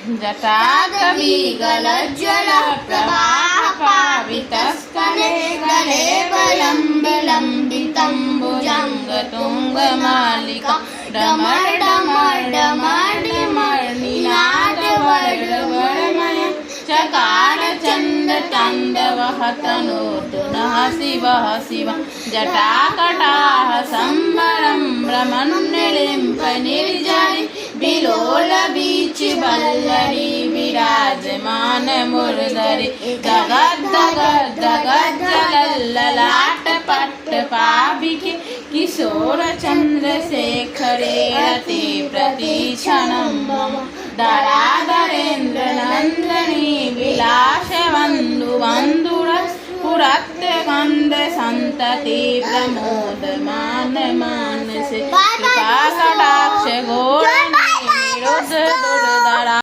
जटाकविगलज्ज्वल प्रवाहपावितस्कले गले बलं विलम्बितं भुजङ्गतुङ्गमालिका डमर डमर डमर डमर निनादवर्णवर्णमय चकार चंद तांडवः तनोतु नः शिवः शिव जटाकटाः संवरं भ्रमन्निलिम्प निर्जरि विलोल बीचि वल्लरी विराजमान मुरदरि दगद दगद दगद जलल्ललाट पट्ट पाविके किशोर चंद्रशेखरे रते प्रतीक्षणं मम दरादरेन्द्र नंदनी विलासवन्धु बन्धुर पुरत्य गन्ध संतति प्रमोदमान मानसे कृपा कटाक्ष घोर निरोध दुर्धरा।